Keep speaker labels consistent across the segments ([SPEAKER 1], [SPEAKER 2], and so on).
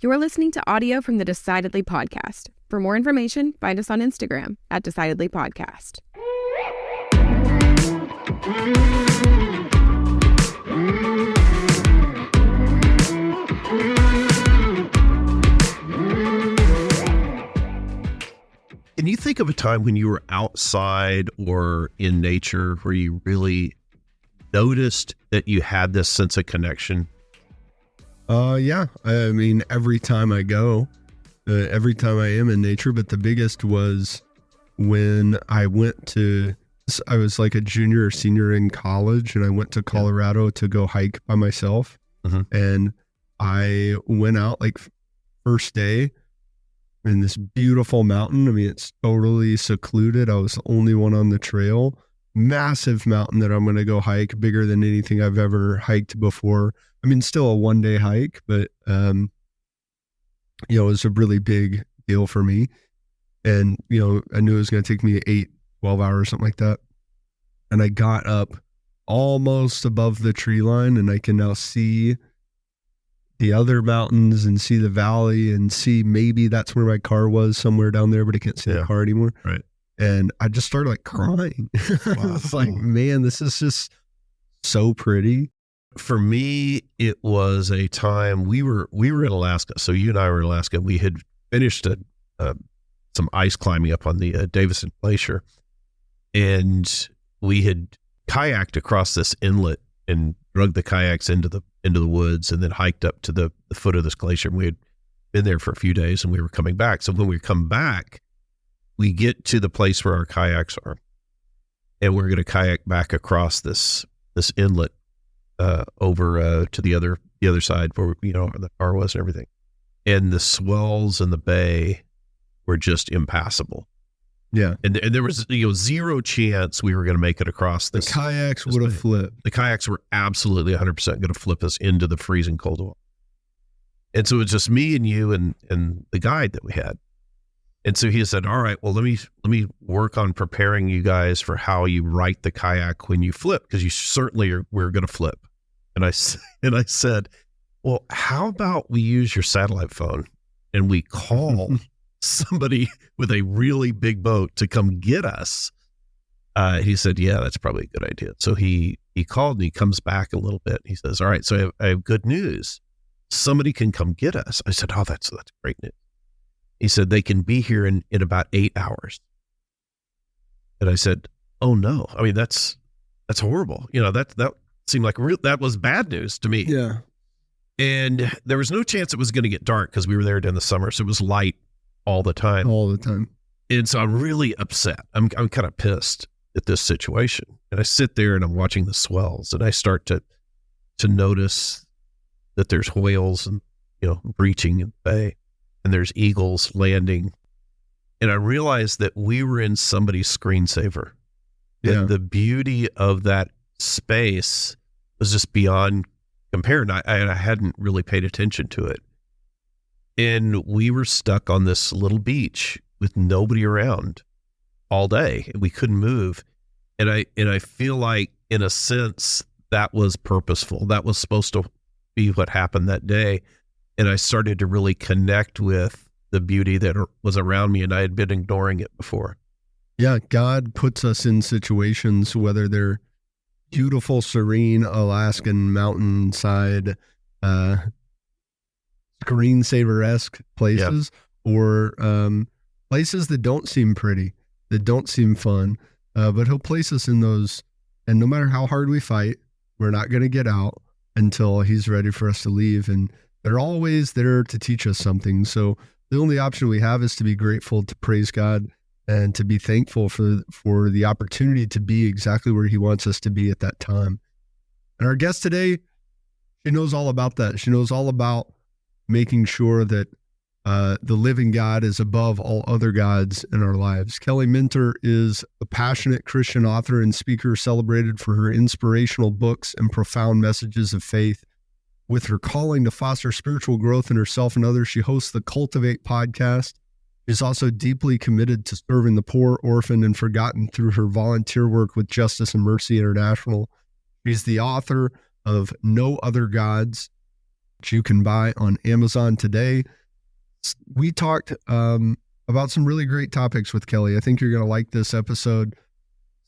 [SPEAKER 1] You are listening to audio from the Decidedly podcast. For more information, find us on Instagram at Decidedly Podcast.
[SPEAKER 2] Can you think of a time when you were outside or in nature where you really noticed that you had this sense of connection?
[SPEAKER 3] Yeah. I mean, every time I go, every time I am in nature, but the biggest was when I was like a junior or senior in college, and I went to Colorado to go hike by myself. And I went out like first day in this beautiful mountain. I mean, it's totally secluded. I was the only one on the trail. Massive mountain that I'm going to go hike, bigger than anything I've ever hiked before. I mean, still a one-day hike, but, it was a really big deal for me. And, I knew it was going to take me 12 hours, something like that. And I got up almost above the tree line, and I can now see the other mountains and see the valley and see maybe that's where my car was, somewhere down there, but I can't see the car anymore.
[SPEAKER 2] Right.
[SPEAKER 3] And I just started like crying. It's like, man, this is just so pretty.
[SPEAKER 2] For me, it was a time we were in Alaska. So you and I were in Alaska. We had finished some ice climbing up on the Davison Glacier, and we had kayaked across this inlet and drug the kayaks into the woods, and then hiked up to the foot of this glacier. And we had been there for a few days, and we were coming back. So when we come back, we get to the place where our kayaks are, and we're going to kayak back across this inlet over to the other side where the car was and everything. And the swells in the bay were just impassable.
[SPEAKER 3] Yeah.
[SPEAKER 2] And there was zero chance we were going to make it across this.
[SPEAKER 3] The kayaks would have flipped.
[SPEAKER 2] The kayaks were absolutely 100% going to flip us into the freezing cold water. And so it was just me and you and the guide that we had. And so he said, all right, well, let me work on preparing you guys for how you right the kayak when you flip, because you certainly we're going to flip. And I said, well, how about we use your satellite phone and we call somebody with a really big boat to come get us? He said, yeah, that's probably a good idea. So he called, and he comes back a little bit. He says, all right, so I have good news. Somebody can come get us. I said, oh, that's great news. He said, they can be here in about 8 hours. And I said, oh no. I mean, that's horrible. That seemed like that was bad news to me.
[SPEAKER 3] Yeah.
[SPEAKER 2] And there was no chance it was going to get dark, because we were there during the summer. So it was light all the time. And so I'm really upset. I'm kind of pissed at this situation. And I sit there and I'm watching the swells, and I start to notice that there's whales and, breaching in the bay, and there's eagles landing. And I realized that we were in somebody's screensaver.
[SPEAKER 3] Yeah.
[SPEAKER 2] The beauty of that space was just beyond compare. And I hadn't really paid attention to it. And we were stuck on this little beach with nobody around all day. We couldn't move. And I feel like, in a sense, that was purposeful. That was supposed to be what happened that day. And I started to really connect with the beauty that was around me, and I had been ignoring it before.
[SPEAKER 3] Yeah, God puts us in situations, whether they're beautiful, serene, Alaskan mountainside, screensaver-esque places, or places that don't seem pretty, that don't seem fun. But he'll place us in those, and no matter how hard we fight, we're not going to get out until he's ready for us to leave. And they're always there to teach us something. So the only option we have is to be grateful, to praise God, and to be thankful for the opportunity to be exactly where he wants us to be at that time. And our guest today, she knows all about that. She knows all about making sure that the living God is above all other gods in our lives. Kelly Minter is a passionate Christian author and speaker, celebrated for her inspirational books and profound messages of faith. With her calling to foster spiritual growth in herself and others, she hosts the Cultivate podcast. She's also deeply committed to serving the poor, orphaned, and forgotten through her volunteer work with Justice and Mercy International. She's the author of No Other Gods, which you can buy on Amazon today. We talked about some really great topics with Kelly. I think you're going to like this episode.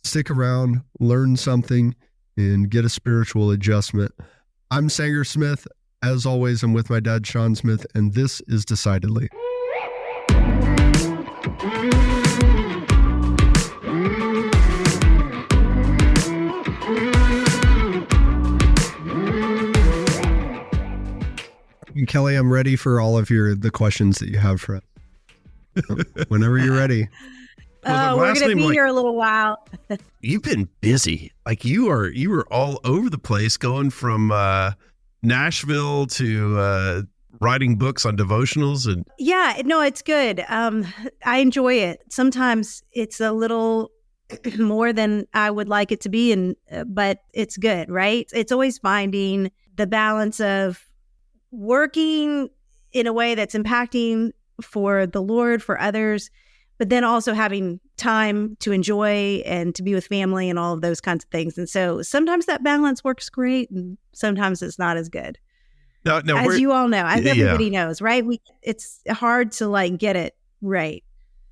[SPEAKER 3] Stick around, learn something, and get a spiritual adjustment. I'm Sanger Smith. As always, I'm with my dad, Shawn Smith, and this is Decidedly. And Kelly, I'm ready for all of the questions that you have for us. Whenever you're ready.
[SPEAKER 4] We're going to be here a little while.
[SPEAKER 2] You've been busy. Like you were all over the place, going from Nashville to writing books on devotionals. And
[SPEAKER 4] yeah, no, it's good. I enjoy it. Sometimes it's a little more than I would like it to be, but it's good, right? It's always finding the balance of working in a way that's impacting for the Lord, for others, but then also having time to enjoy and to be with family and all of those kinds of things. And so sometimes that balance works great and sometimes it's not as good.
[SPEAKER 2] Now,
[SPEAKER 4] as you all know, as everybody knows, right? It's hard to get it right.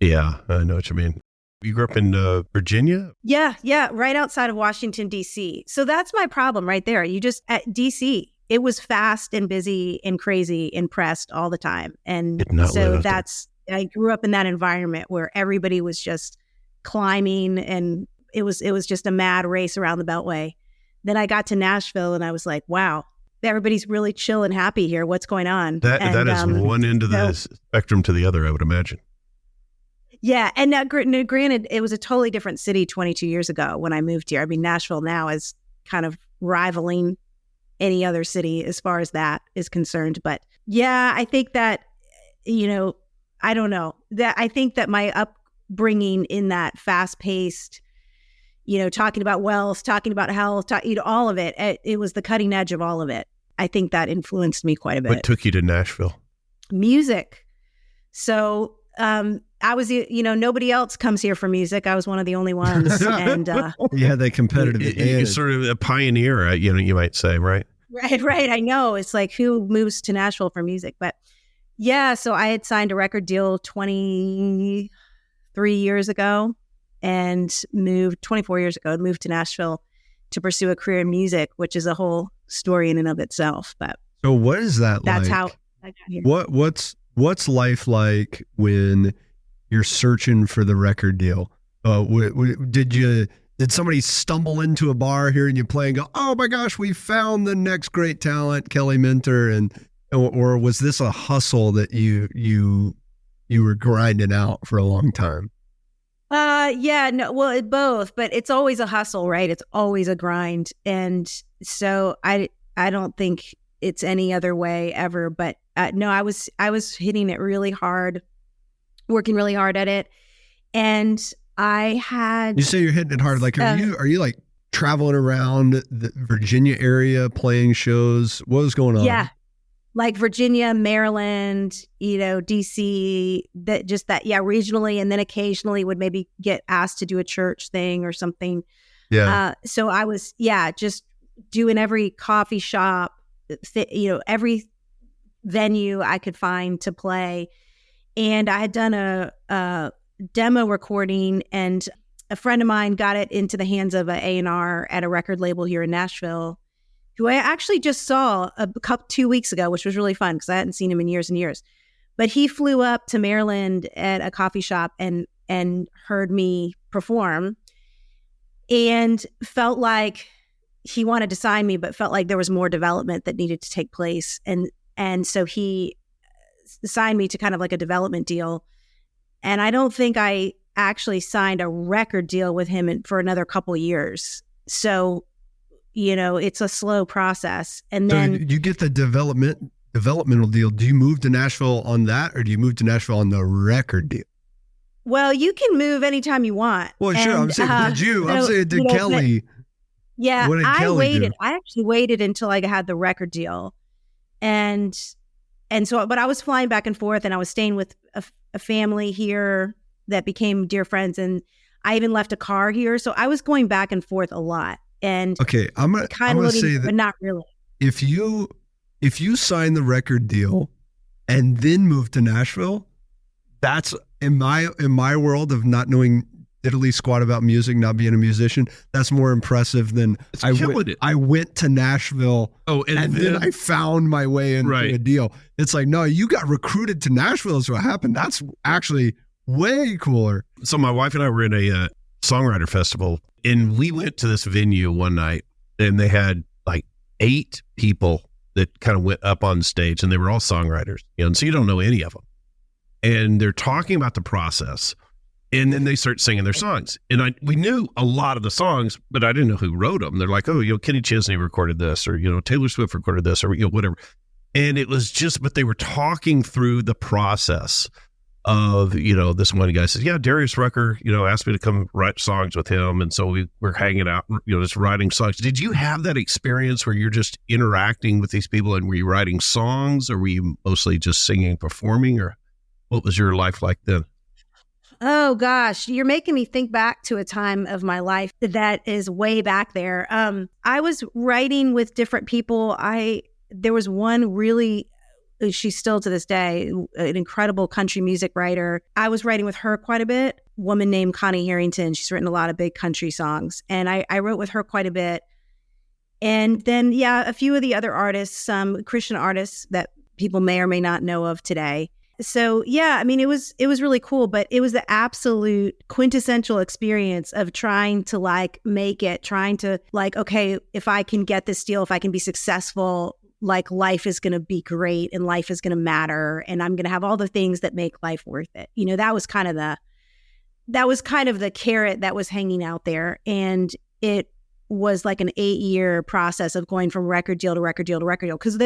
[SPEAKER 2] Yeah, I know what you mean. You grew up in Virginia?
[SPEAKER 4] Yeah, right outside of Washington, D.C. So that's my problem right there. At D.C., it was fast and busy and crazy and pressed all the time. And so I grew up in that environment where everybody was just climbing and it was just a mad race around the Beltway. Then I got to Nashville and I was like, wow, everybody's really chill and happy here. What's going on?
[SPEAKER 2] That is one end of the spectrum to the other, I would imagine.
[SPEAKER 4] Yeah. And now, granted, it was a totally different city 22 years ago when I moved here. I mean, Nashville now is kind of rivaling any other city as far as that is concerned. But yeah, I think that, I don't know, that I think that my upbringing in that fast-paced, talking about wealth, talking about health, all of it, it was the cutting edge of all of it. I think that influenced me quite a bit.
[SPEAKER 2] What took you to Nashville? Music.
[SPEAKER 4] So I was, nobody else comes here for music. I was one of the only ones. And
[SPEAKER 3] you had that competitive advantage.
[SPEAKER 2] You're sort of a pioneer, you might say, right?
[SPEAKER 4] Right. I know. It's like, who moves to Nashville for music? But yeah, so I had signed a record deal 23 years ago and moved 24 years ago, moved to Nashville to pursue a career in music, which is a whole story in and of itself. But
[SPEAKER 3] so what is that like?
[SPEAKER 4] That's how I got here.
[SPEAKER 3] What's life like when you're searching for the record deal? Did somebody stumble into a bar here and you play and go, oh my gosh, we found the next great talent, Kelly Minter, or was this a hustle that you were grinding out for a long time?
[SPEAKER 4] Both, but it's always a hustle, right? It's always a grind. And so I don't think it's any other way ever, but no, I was hitting it really hard, working really hard at it. And you say you're hitting it hard. Like, are you like traveling around the Virginia area playing shows? What was going on? Yeah. Like Virginia, Maryland, DC, regionally. And then occasionally would maybe get asked to do a church thing or something.
[SPEAKER 3] Yeah.
[SPEAKER 4] So I was, just doing every coffee shop, every venue I could find to play. And I had done a demo recording, and a friend of mine got it into the hands of an A&R at a record label here in Nashville, who I actually just saw 2 weeks ago, which was really fun because I hadn't seen him in years and years. But he flew up to Maryland at a coffee shop and heard me perform and felt like he wanted to sign me, but felt like there was more development that needed to take place. And so he signed me to kind of like a development deal. And I don't think I actually signed a record deal with him for another couple of years. So, it's a slow process. And then
[SPEAKER 3] you get the developmental deal. Do you move to Nashville on that, or do you move to Nashville on the record deal?
[SPEAKER 4] Well, you can move anytime you want.
[SPEAKER 3] Well, sure. I'm saying, did you? I'm saying, did Kelly?
[SPEAKER 4] Yeah,
[SPEAKER 3] what did Kelly
[SPEAKER 4] waited.
[SPEAKER 3] do?
[SPEAKER 4] I actually waited until I had the record deal. And so, but I was flying back and forth, and I was staying with a family here that became dear friends, and I even left a car here. So I was going back and forth a lot. And
[SPEAKER 3] okay, I'm gonna say that,
[SPEAKER 4] but not really.
[SPEAKER 3] If you if you sign the record deal and then move to Nashville, that's in my world of not knowing diddly squat about music, not being a musician, that's more impressive than I went to Nashville and then I found my way into a deal. It's like, no, you got recruited to Nashville is what happened. That's actually way cooler.
[SPEAKER 2] So my wife and I were in a songwriter festival, and we went to this venue one night, and they had like 8 people that kind of went up on stage, and they were all songwriters, and so you don't know any of them. And they're talking about the process, and then they start singing their songs. And we knew a lot of the songs, but I didn't know who wrote them. They're like, oh, Kenny Chesney recorded this, or, Taylor Swift recorded this, or, whatever. And it was just, but they were talking through the process of, this one guy says, yeah, Darius Rucker, asked me to come write songs with him. And so we were hanging out, just writing songs. Did you have that experience where you're just interacting with these people, and were you writing songs, or were you mostly just singing, performing, or what was your life like then?
[SPEAKER 4] Oh gosh, you're making me think back to a time of my life that is way back there. I was writing with different people. There was one really, she's still to this day, an incredible country music writer. I was writing with her quite a bit. A woman named Connie Harrington. She's written a lot of big country songs, and I wrote with her quite a bit. And then, a few of the other artists, some Christian artists that people may or may not know of today. So it was really cool, but it was the absolute quintessential experience of trying to make it, trying to okay, if I can get this deal, if I can be successful, life is going to be great and life is going to matter, and I'm going to have all the things that make life worth it. That was kind of the carrot that was hanging out there. And it was like an 8-year process of going from record deal to record deal to record deal. Because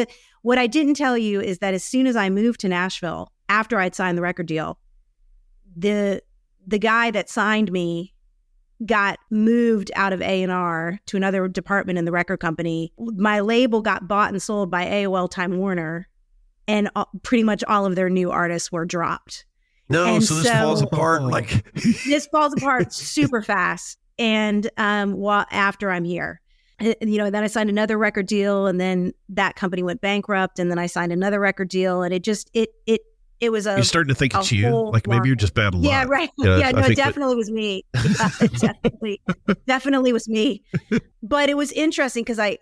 [SPEAKER 4] what I didn't tell you is that as soon as I moved to Nashville, after I'd signed the record deal, the guy that signed me got moved out of A&R to another department in the record company. My label got bought and sold by AOL Time Warner, and pretty much all of their new artists were dropped.
[SPEAKER 2] No, so this falls apart
[SPEAKER 4] this falls apart super fast. And after I'm here, then I signed another record deal, and then that company went bankrupt, and then I signed another record deal, and it was
[SPEAKER 2] you're starting to think it's you, maybe you're just bad luck.
[SPEAKER 4] Yeah, right. It definitely was me. It definitely was me. But it was interesting because I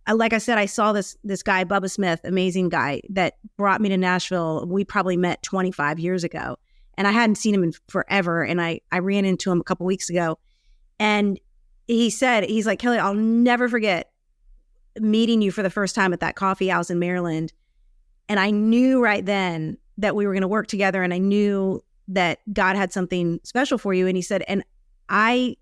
[SPEAKER 4] like I said, I saw this guy, Bubba Smith, amazing guy that brought me to Nashville. We probably met 25 years ago, and I hadn't seen him in forever. And I ran into him a couple weeks ago, and he's like, Kelly, I'll never forget meeting you for the first time at that coffee house in Maryland. And I knew right then that we were going to work together, and I knew that God had something special for you. And he said, and I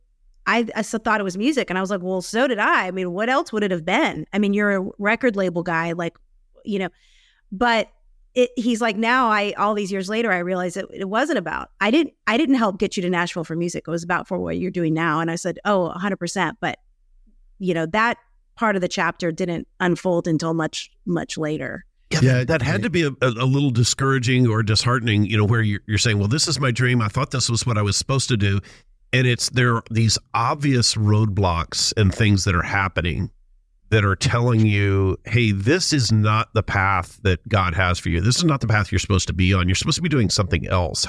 [SPEAKER 4] thought it was music. And I was like, well, so did I. I mean, what else would it have been? I mean, you're a record label guy, but he's like, now all these years later, I realized it wasn't about, I didn't help get you to Nashville for music. It was about for what you're doing now. And I said, 100%. But that part of the chapter didn't unfold until much, much later.
[SPEAKER 2] Yeah, that had to be a little discouraging or disheartening, where you're saying, well, this is my dream. I thought this was what I was supposed to do. And there are these obvious roadblocks and things that are happening that are telling you, hey, this is not the path that God has for you. This is not the path you're supposed to be on. You're supposed to be doing something else.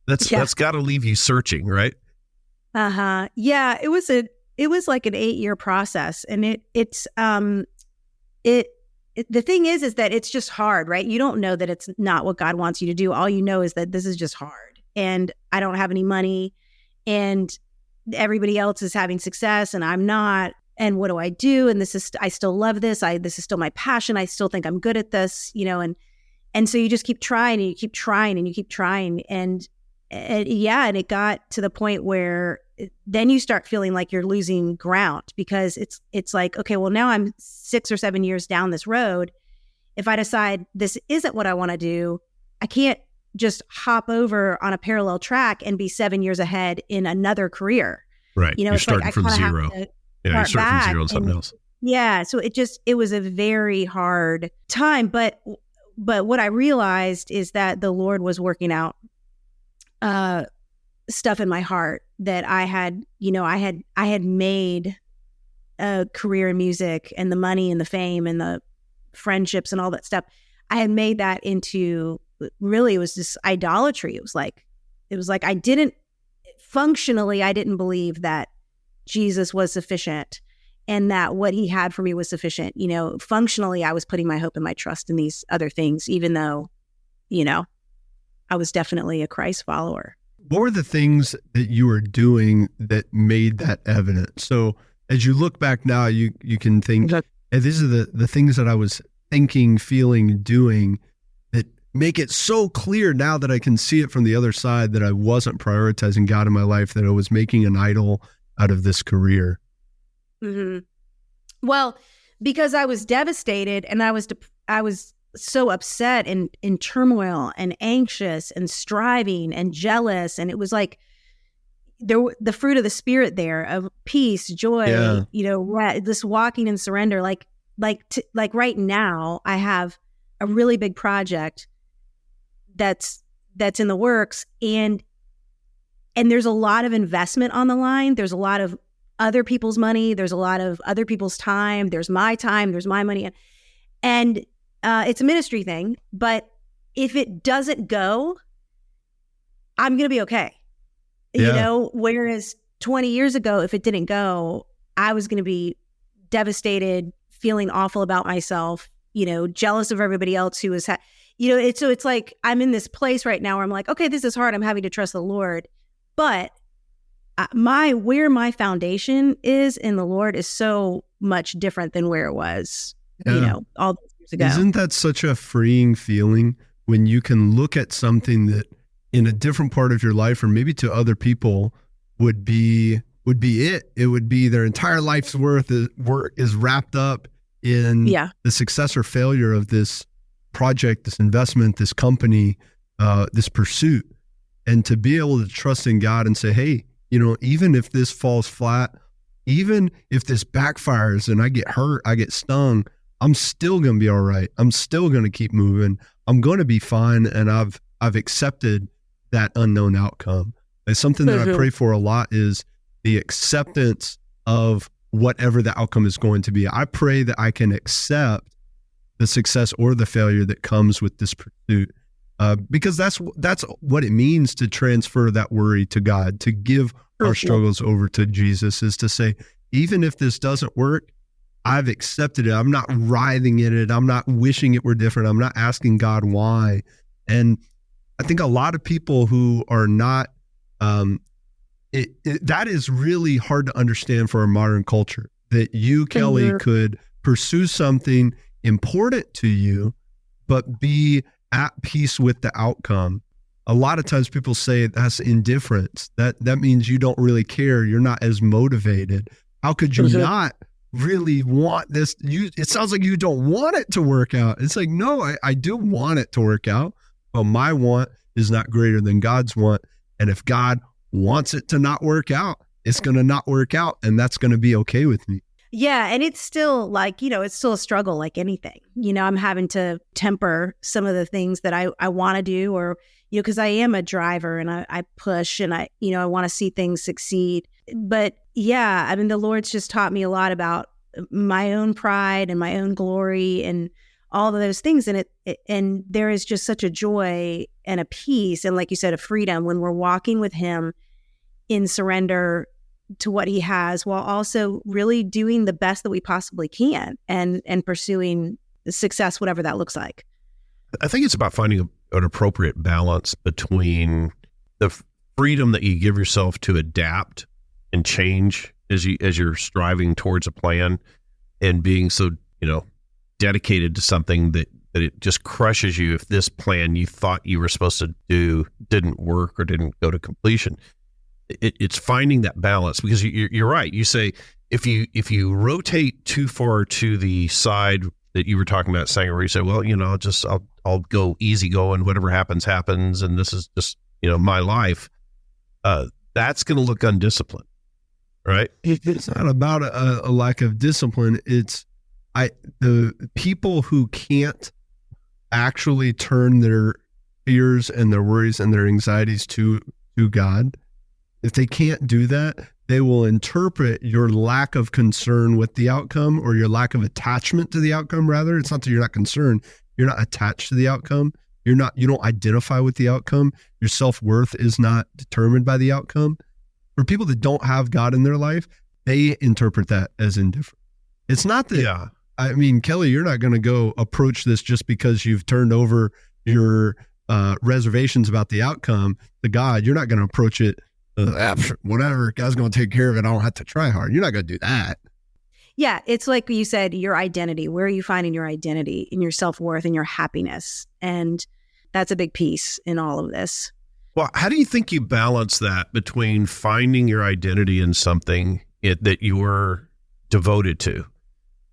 [SPEAKER 2] That's got to leave you searching, right?
[SPEAKER 4] Uh-huh. Yeah, it was like an 8-year process. And the thing is that it's just hard, right? You don't know that it's not what God wants you to do. All you know is that this is just hard, and I don't have any money, and everybody else is having success and I'm not. And what do I do? And I still love this. This is still my passion. I still think I'm good at this, and so you just keep trying and you keep trying and you keep trying. And it got to the point where then you start feeling like you're losing ground, because it's like, okay, well, now I'm 6 or 7 years down this road. If I decide this isn't what I want to do, I can't just hop over on a parallel track and be 7 years ahead in another career.
[SPEAKER 2] Right. You're starting from zero. You're starting from zero on something else.
[SPEAKER 4] Yeah. So it was a very hard time. But what I realized is that the Lord was working out stuff in my heart that I had made a career in music, and the money and the fame and the friendships and all that stuff. I had made that into, really, it was this idolatry. It was like I didn't believe that Jesus was sufficient and that what he had for me was sufficient. Functionally, I was putting my hope and my trust in these other things, even though, I was definitely a Christ follower.
[SPEAKER 3] What were the things that you were doing that made that evident? So as you look back now, you can think, hey, these are the things that I was thinking, feeling, doing that make it so clear now that I can see it from the other side, that I wasn't prioritizing God in my life, that I was making an idol out of this career.
[SPEAKER 4] Mm-hmm. Well, because I was devastated and I was so upset and in turmoil and anxious and striving and jealous. And it was like the fruit of the Spirit there of peace, joy, this walking in surrender. Like right now I have a really big project that's in the works, and there's a lot of investment on the line. There's a lot of other people's money. There's a lot of other people's time. There's my time. There's my money. And it's a ministry thing, but if it doesn't go, I'm going to be okay. Whereas 20 years ago, if it didn't go, I was going to be devastated, feeling awful about myself, jealous of everybody else who was, it's like, I'm in this place right now where I'm like, okay, this is hard. I'm having to trust the Lord, but where my foundation is in the Lord is so much different than where it was, all those years ago. Isn't
[SPEAKER 3] that such a freeing feeling when you can look at something that in a different part of your life, or maybe to other people, would be it? It would be their entire life's work is wrapped up in the success or failure of this project, this investment, this company, this pursuit. And to be able to trust in God and say, hey, even if this falls flat, even if this backfires and I get hurt, I get stung, I'm still going to be all right. I'm still going to keep moving. I'm going to be fine. And I've accepted that unknown outcome. It's something that I pray for a lot, is the acceptance of whatever the outcome is going to be. I pray that I can accept the success or the failure that comes with this pursuit. Because that's what it means to transfer that worry to God, to give our struggles over to Jesus, is to say, even if this doesn't work, I've accepted it. I'm not writhing in it. I'm not wishing it were different. I'm not asking God why. And I think a lot of people who are not, that is really hard to understand for our modern culture, that you, Kelly, could pursue something important to you, but be at peace with the outcome. A lot of times people say that's indifference. That means you don't really care. You're not as motivated. How could you not really want this? It sounds like you don't want it to work out. It's like, no, I do want it to work out, but my want is not greater than God's want. And if God wants it to not work out, it's going to not work out, and that's going to be okay with me.
[SPEAKER 4] Yeah. And it's still like, it's still a struggle like anything. I'm having to temper some of the things that I want to do, or, because I am a driver and I push and I want to see things succeed. But yeah, the Lord's just taught me a lot about my own pride and my own glory and all of those things. And there is just such a joy and a peace, and like you said, a freedom when we're walking with him in surrender to what he has, while also really doing the best that we possibly can and pursuing success, whatever that looks like.
[SPEAKER 2] I think it's about finding an appropriate balance between the freedom that you give yourself to adapt and change as you're striving towards a plan, and being so, dedicated to something that it just crushes you if this plan you thought you were supposed to do didn't work or didn't go to completion. It's finding that balance, because you're right. You say if you rotate too far to the side that you were talking about, Sanger, where you say, well, I'll go easy going, whatever happens, and this is just my life. That's going to look undisciplined, right?
[SPEAKER 3] It's not about a lack of discipline. It's the people who can't actually turn their fears and their worries and their anxieties to God. If they can't do that, they will interpret your lack of concern with the outcome, or your lack of attachment to the outcome. Rather, it's not that you're not concerned. You're not attached to the outcome. You don't identify with the outcome. Your self-worth is not determined by the outcome. For people that don't have God in their life, they interpret that as indifferent. It's not that,
[SPEAKER 2] Yeah.
[SPEAKER 3] I mean, Kelly, you're not going to go approach this just because you've turned over your reservations about the outcome to God. You're not going to approach it, whatever, God's going to take care of it. I don't have to try hard. You're not going to do that.
[SPEAKER 4] Yeah, it's like you said, your identity. Where are you finding your identity, in your self-worth and your happiness? And that's a big piece in all of this.
[SPEAKER 2] Well, how do you think you balance that between finding your identity in something that you're devoted to?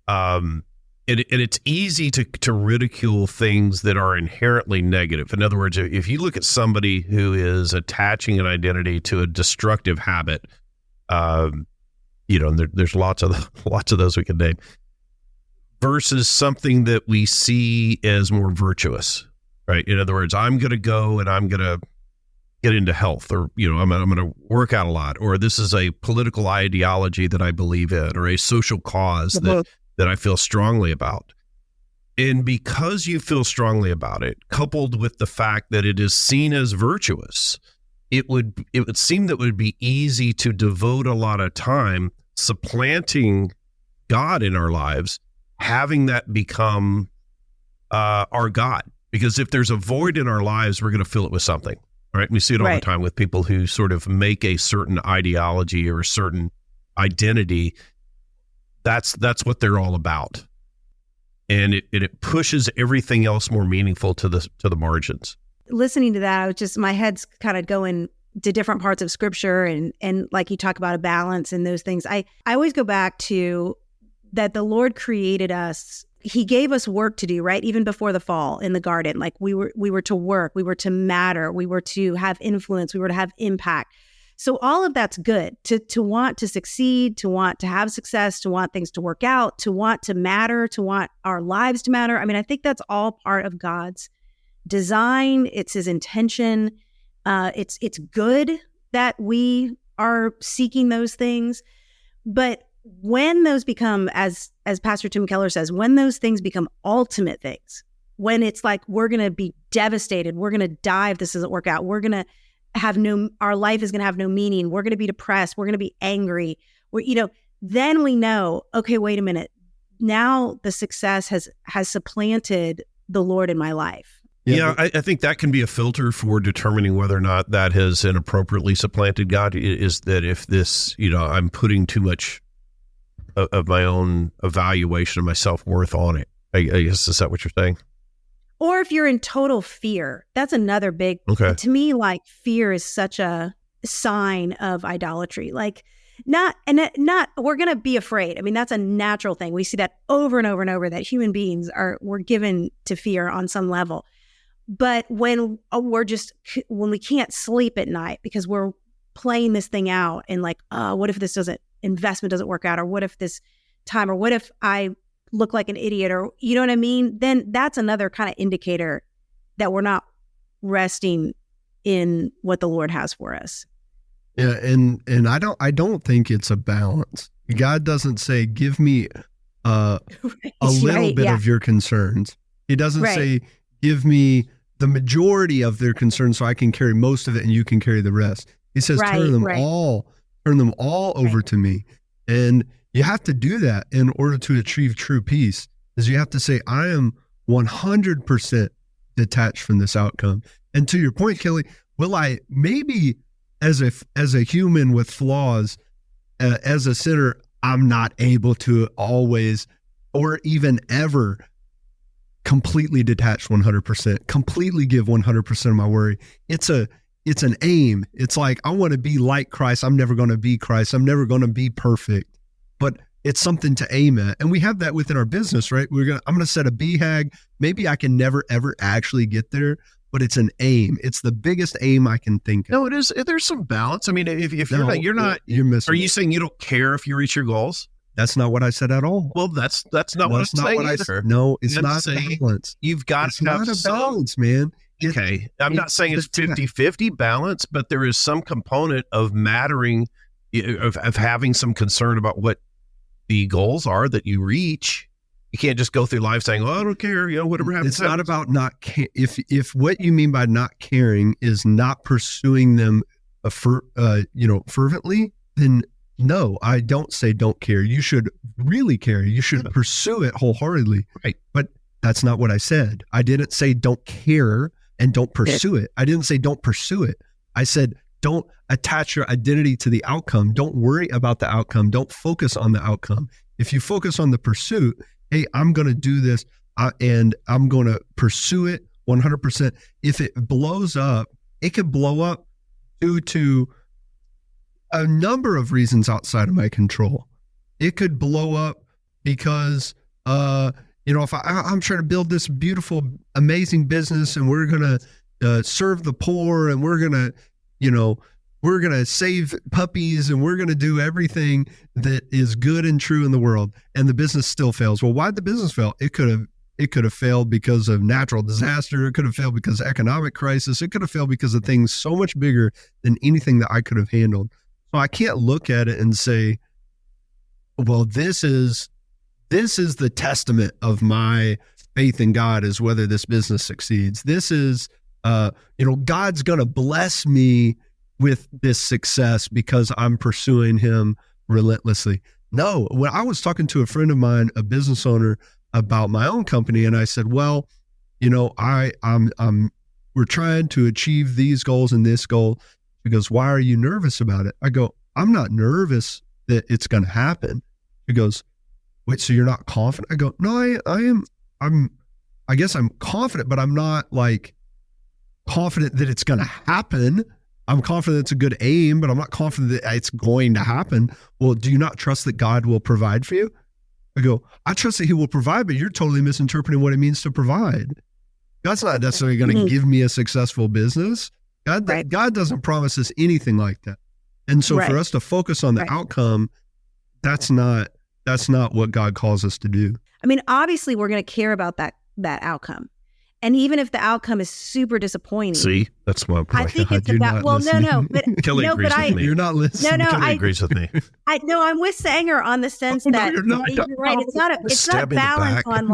[SPEAKER 2] And it's easy to ridicule things that are inherently negative. In other words, if you look at somebody who is attaching an identity to a destructive habit, and there's lots of those we can name, versus something that we see as more virtuous, right? In other words, I'm going to go and I'm going to get into health, or I'm going to work out a lot, or this is a political ideology that I believe in, or a social cause that I feel strongly about. And because you feel strongly about it, coupled with the fact that it is seen as virtuous, it would seem that it would be easy to devote a lot of time supplanting God in our lives, having that become our God. Because if there's a void in our lives, we're going to fill it with something, right? And we see it all the time with people who sort of make a certain ideology or a certain identity. That's what they're all about. And it pushes everything else more meaningful to the margins.
[SPEAKER 4] Listening to that, my head's kind of going to different parts of scripture, and like you talk about a balance and those things. I always go back to that the Lord created us. He gave us work to do, right? Even before the fall in the garden, like we were to work, we were to matter, we were to have influence, we were to have impact. So all of that's good, to want to succeed, to want to have success, to want things to work out, to want to matter, to want our lives to matter. I mean, I think that's all part of God's design. It's his intention. It's good that we are seeking those things. But when those become, as Pastor Tim Keller says, when those things become ultimate things, when it's like, we're going to be devastated, we're going to die if this doesn't work out, we're going to our life is going to have no meaning, we're going to be depressed, we're going to be angry, then we know, okay, wait a minute. Now the success has supplanted the Lord in my life.
[SPEAKER 2] Yeah, I think that can be a filter for determining whether or not that has inappropriately supplanted God, is that if this, I'm putting too much of my own evaluation of my self-worth on it. I guess, is that what you're saying?
[SPEAKER 4] Or if you're in total fear, that's another big, to me, like fear is such a sign of idolatry. Like not, we're going to be afraid. I mean, that's a natural thing. We see that over and over and over, that human beings we're given to fear on some level. But when we can't sleep at night because we're playing this thing out and like, what if this investment doesn't work out? Or what if this time, or what if I look like an idiot, or you know what I mean? Then that's another kind of indicator that we're not resting in what the Lord has for us.
[SPEAKER 3] Yeah, and I don't think it's a balance. God doesn't say, give me a little bit of your concerns. He doesn't say, give me the majority of their concerns so I can carry most of it and you can carry the rest. He says, turn them all over to me. And you have to do that in order to achieve true peace, is you have to say, I am 100% detached from this outcome. And to your point, Kelly, will I maybe as a human with flaws, as a sinner, I'm not able to always or even ever completely detach 100%, completely give 100% of my worry. It's an aim. It's like, I want to be like Christ. I'm never going to be Christ. I'm never going to be perfect. But it's something to aim at. And we have that within our business, right? I'm going to set a BHAG. Maybe I can never, ever actually get there, but it's an aim. It's the biggest aim I can think of.
[SPEAKER 2] No, it is. There's some balance. I mean, if you're missing. Are you saying you don't care if you reach your goals?
[SPEAKER 3] That's not what I said at all.
[SPEAKER 2] Well, that's not what I'm saying either.
[SPEAKER 3] No, it's not balance.
[SPEAKER 2] You've got to have
[SPEAKER 3] a balance, man.
[SPEAKER 2] Okay. I'm not saying it's 50-50 balance, but there is some component of mattering of having some concern about what the goals are that you reach. You can't just go through life saying, "Oh, I don't care," whatever happens.
[SPEAKER 3] It's not about not if what you mean by not caring is not pursuing them fervently, then no, I don't say don't care. You should really care. You should pursue it wholeheartedly.
[SPEAKER 2] Right.
[SPEAKER 3] But that's not what I said. I didn't say don't care and don't pursue it. I didn't say don't pursue it. I said don't attach your identity to the outcome. Don't worry about the outcome. Don't focus on the outcome. If you focus on the pursuit, hey, I'm going to do this and I'm going to pursue it 100%. If it blows up, it could blow up due to a number of reasons outside of my control. It could blow up because, if I'm trying to build this beautiful, amazing business and we're going to serve the poor and we're going to, we're going to save puppies and we're going to do everything that is good and true in the world, and the business still fails. Well, why'd the business fail? It could have failed because of natural disaster. It could have failed because of economic crisis. It could have failed because of things so much bigger than anything that I could have handled. So I can't look at it and say, well, this is the testament of my faith in God is whether this business succeeds. This is, God's going to bless me with this success because I'm pursuing him relentlessly. No, when I was talking to a friend of mine, a business owner, about my own company, and I said, well, we're trying to achieve these goals and this goal. He goes, why are you nervous about it? I go, I'm not nervous that it's going to happen. He goes, wait, so you're not confident? I go, no, I guess I'm confident, but I'm not like confident that it's going to happen. I'm confident it's a good aim, but I'm not confident that it's going to happen. Well, do you not trust that God will provide for you? I go, I trust that he will provide, but you're totally misinterpreting what it means to provide. God's not necessarily going to give me a successful business. God doesn't promise us anything like that. And so for us to focus on the outcome, that's not what God calls us to do.
[SPEAKER 4] I mean, obviously we're going to care about that outcome. And even if the outcome is super disappointing.
[SPEAKER 2] See, that's my point.
[SPEAKER 4] I think it's about, but
[SPEAKER 2] Kelly agrees with me.
[SPEAKER 3] You're not listening.
[SPEAKER 2] Kelly agrees with me.
[SPEAKER 4] I'm with Sanger on the sense that
[SPEAKER 3] you're not.
[SPEAKER 4] You're right. It's not balance on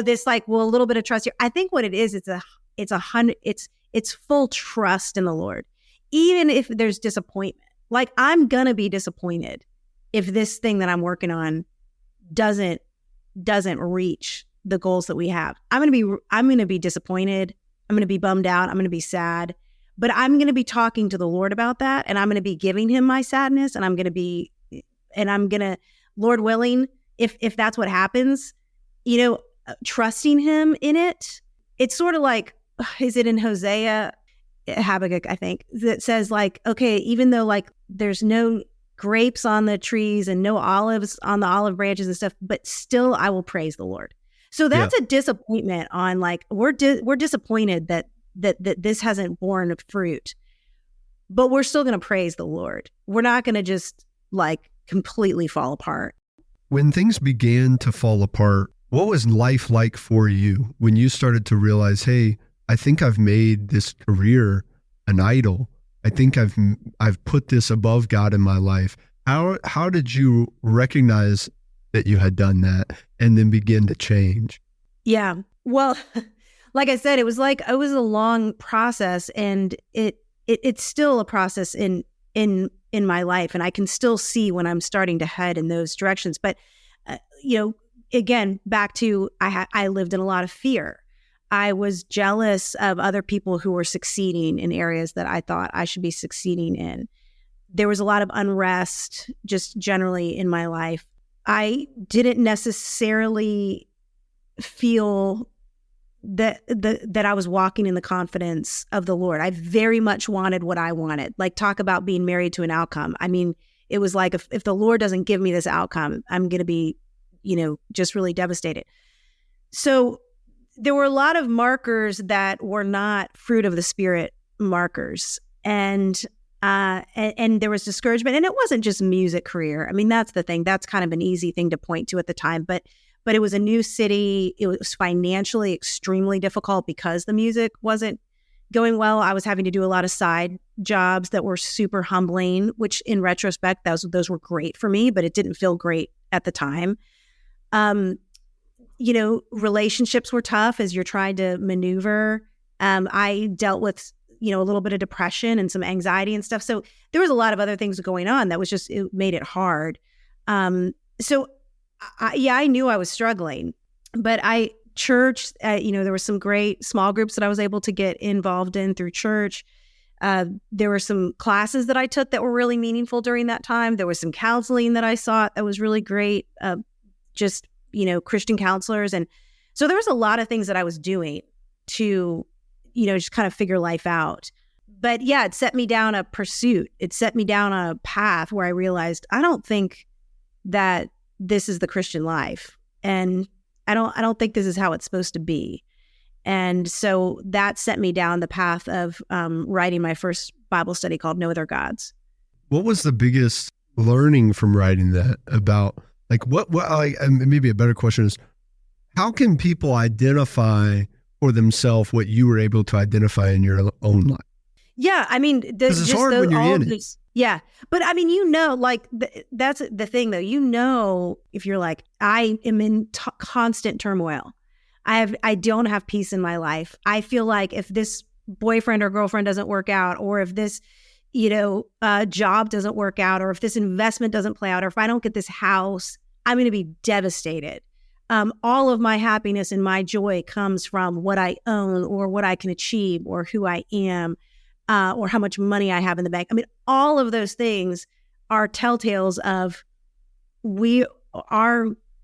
[SPEAKER 4] this a little bit of trust here. I think what it is, it's full trust in the Lord. Even if there's disappointment, like I'm going to be disappointed if this thing that I'm working on doesn't reach the goals that we have. I'm going to be disappointed. I'm going to be bummed out. I'm going to be sad, but I'm going to be talking to the Lord about that. And I'm going to be giving him my sadness. And I'm going to, Lord willing, if that's what happens, trusting him in it. It's sort of like, is it in Habakkuk, I think, that says okay, even though there's no grapes on the trees and no olives on the olive branches and stuff, but still I will praise the Lord. So that's a disappointment on we're disappointed that this hasn't borne fruit, but we're still going to praise the Lord. We're not going to just completely fall apart.
[SPEAKER 3] When things began to fall apart, what was life like for you when you started to realize, hey, I think I've made this career an idol. I think I've put this above God in my life. How did you recognize that you had done that and then begin to change?
[SPEAKER 4] Yeah. Well, like I said, it was a long process, and it's still a process in my life, and I can still see when I'm starting to head in those directions. But again, back to I lived in a lot of fear. I was jealous of other people who were succeeding in areas that I thought I should be succeeding in. There was a lot of unrest just generally in my life. I didn't necessarily feel that I was walking in the confidence of the Lord. I very much wanted what I wanted. Talk about being married to an outcome. I mean, it was if the Lord doesn't give me this outcome, I'm going to be, just really devastated. So there were a lot of markers that were not fruit of the Spirit markers. And there was discouragement, and it wasn't just music career. I mean, that's the thing. That's kind of an easy thing to point to at the time, but it was a new city. It was financially extremely difficult because the music wasn't going well. I was having to do a lot of side jobs that were super humbling, which in retrospect, those were great for me, but it didn't feel great at the time. Relationships were tough as you're trying to maneuver. I dealt with, a little bit of depression and some anxiety and stuff. So there was a lot of other things going on that it made it hard. I knew I was struggling, but church, there were some great small groups that I was able to get involved in through church. There were some classes that I took that were really meaningful during that time. There was some counseling that I sought that was really great. Christian counselors. And so there was a lot of things that I was doing to, just kind of figure life out. But yeah, it set me down a pursuit. It set me down a path where I realized I don't think that this is the Christian life. And I don't think this is how it's supposed to be. And so that set me down the path of writing my first Bible study called No Other Gods.
[SPEAKER 3] What was the biggest learning from writing that about, maybe a better question is, how can people identify for themselves what you were able to identify in your own life?
[SPEAKER 4] Yeah, I mean,
[SPEAKER 3] it's hard when you're in it.
[SPEAKER 4] Yeah, but I mean, that's the thing, though. If you're like, I am in constant turmoil. I don't have peace in my life. I feel like if this boyfriend or girlfriend doesn't work out, or if this, job doesn't work out, or if this investment doesn't play out, or if I don't get this house, I'm going to be devastated. All of my happiness and my joy comes from what I own, or what I can achieve, or who I am, or how much money I have in the bank. I mean, all of those things are telltales of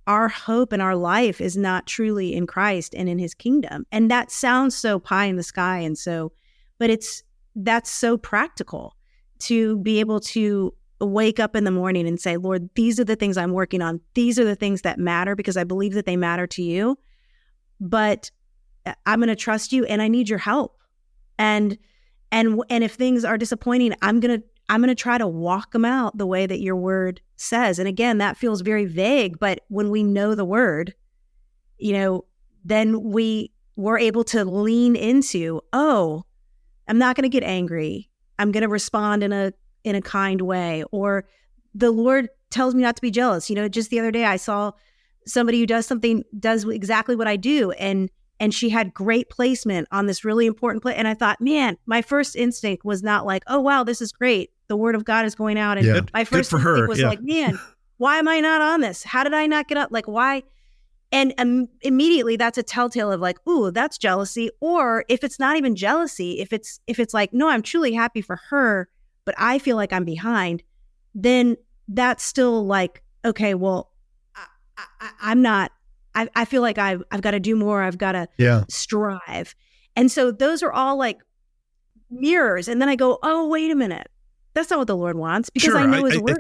[SPEAKER 4] our hope and our life is not truly in Christ and in his kingdom. And that sounds so pie in the sky. But that's so practical to be able to wake up in the morning and say, Lord, these are the things I'm working on. These are the things that matter because I believe that they matter to you, but I'm going to trust you and I need your help. And if things are disappointing, I'm going to try to walk them out the way that your word says. And again, that feels very vague, but when we know the word, then we're able to lean into, I'm not going to get angry. I'm going to respond in a kind way. Or the Lord tells me not to be jealous. Just the other day I saw somebody who does exactly what I do. And she had great placement on this really important place. And I thought, man, my first instinct was not like, oh, wow, this is great. The word of God is going out. And my first instinct was like, man, why am I not on this? How did I not get up? Like, why? And immediately that's a telltale of like, ooh, that's jealousy. Or if it's not even jealousy, if it's like, no, I'm truly happy for her, but I feel like I'm behind, then that's still like, okay, well, I'm not. I feel like I've got to do more. I've got to strive. And so those are all like mirrors. And then I go, oh, wait a minute. That's not what the Lord wants because I know his word.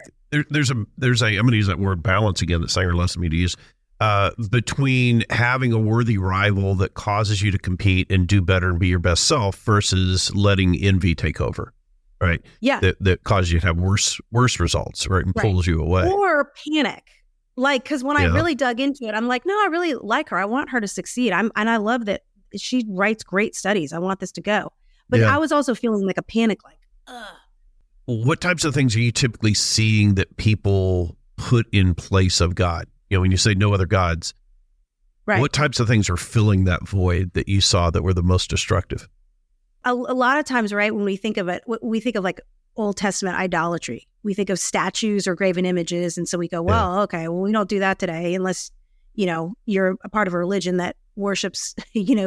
[SPEAKER 2] There's I'm going to use that word balance again that Sanger lesson me to use, between having a worthy rival that causes you to compete and do better and be your best self versus letting envy take over, right?
[SPEAKER 4] Yeah.
[SPEAKER 2] That causes you to have worse results, right? And pulls you away.
[SPEAKER 4] Or panic. Like, because when I really dug into it, I'm like, no, I really like her. I want her to succeed. And I love that she writes great studies. I want this to go. But I was also feeling like a panic, like, ugh.
[SPEAKER 2] What types of things are you typically seeing that people put in place of God? When you say no other gods, right? What types of things are filling that void that you saw that were the most destructive?
[SPEAKER 4] A lot of times, right, when we think of it, we think of like Old Testament idolatry. We think of statues or graven images. And so we go, well, okay, well, we don't do that today unless, you're a part of a religion that worships,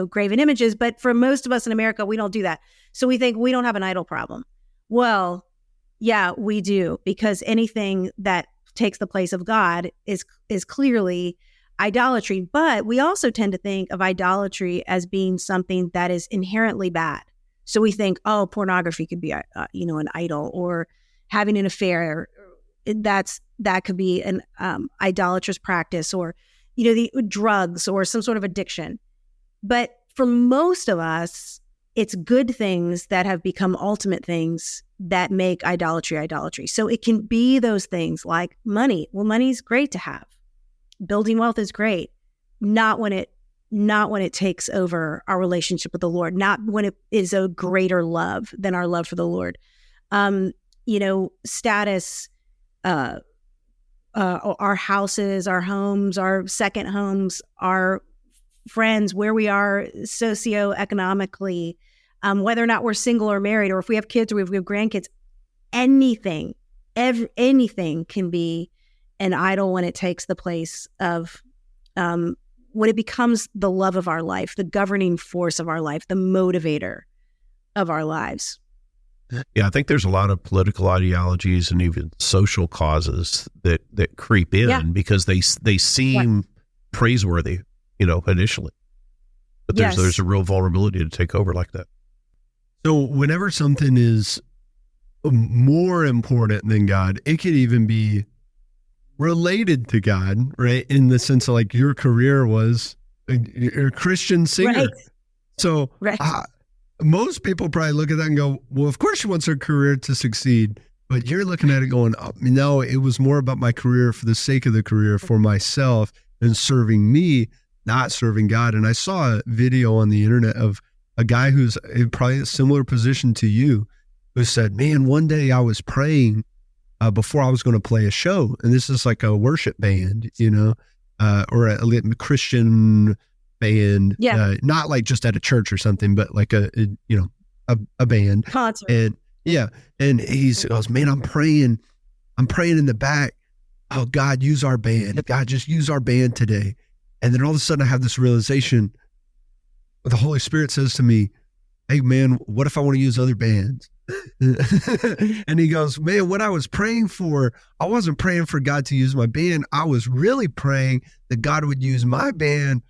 [SPEAKER 4] graven images. But for most of us in America, we don't do that. So we think we don't have an idol problem. Well, yeah, we do, because anything that takes the place of God is clearly idolatry. But we also tend to think of idolatry as being something that is inherently bad. So we think, oh, pornography could be, an idol, or having an affair. That could be an idolatrous practice, or, the drugs or some sort of addiction. But for most of us, it's good things that have become ultimate things that make idolatry. So it can be those things like money. Well, money's great to have. Building wealth is great. Not when it not when it takes over our relationship with the Lord, not when it is a greater love than our love for the Lord. Status, our houses, our homes, our second homes, our friends, where we are socioeconomically, whether or not we're single or married, or if we have kids or if we have grandkids, anything can be an idol when it takes the place of, when it becomes the love of our life, the governing force of our life, the motivator of our lives.
[SPEAKER 2] Yeah, I think there's a lot of political ideologies and even social causes that creep in because they seem praiseworthy, initially. But there's a real vulnerability to take over like that.
[SPEAKER 3] So whenever something is more important than God, it could even be related to God, right? In the sense of like your career was you're a Christian singer.
[SPEAKER 4] Right.
[SPEAKER 3] So most people probably look at that and go, well, of course she wants her career to succeed. But you're looking at it going, oh, no, it was more about my career for the sake of the career, for myself and serving me, not serving God. And I saw a video on the internet of a guy who's in probably a similar position to you, who said, man, one day I was praying before I was going to play a show. And this is like a worship band, or a Christian band, not like just at a church or something, but like a band
[SPEAKER 4] concert.
[SPEAKER 3] And and he goes, man, I'm praying in the back. Oh, God, use our band. God, just use our band today. And then all of a sudden I have this realization. The Holy Spirit says to me, hey, man, what if I want to use other bands? And he goes, man, what I was praying for, I wasn't praying for God to use my band. I was really praying that God would use my band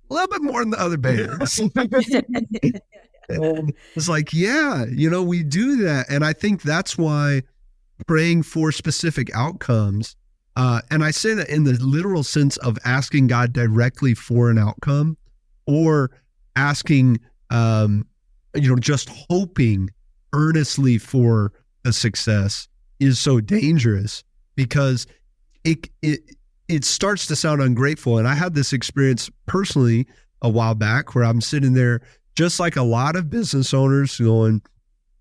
[SPEAKER 3] a little bit more than the other bands. And it's like, we do that. And I think that's why praying for specific outcomes, and I say that in the literal sense of asking God directly for an outcome, or asking, just hoping earnestly for a success, is so dangerous, because it starts to sound ungrateful. And I had this experience personally a while back where I'm sitting there just like a lot of business owners going,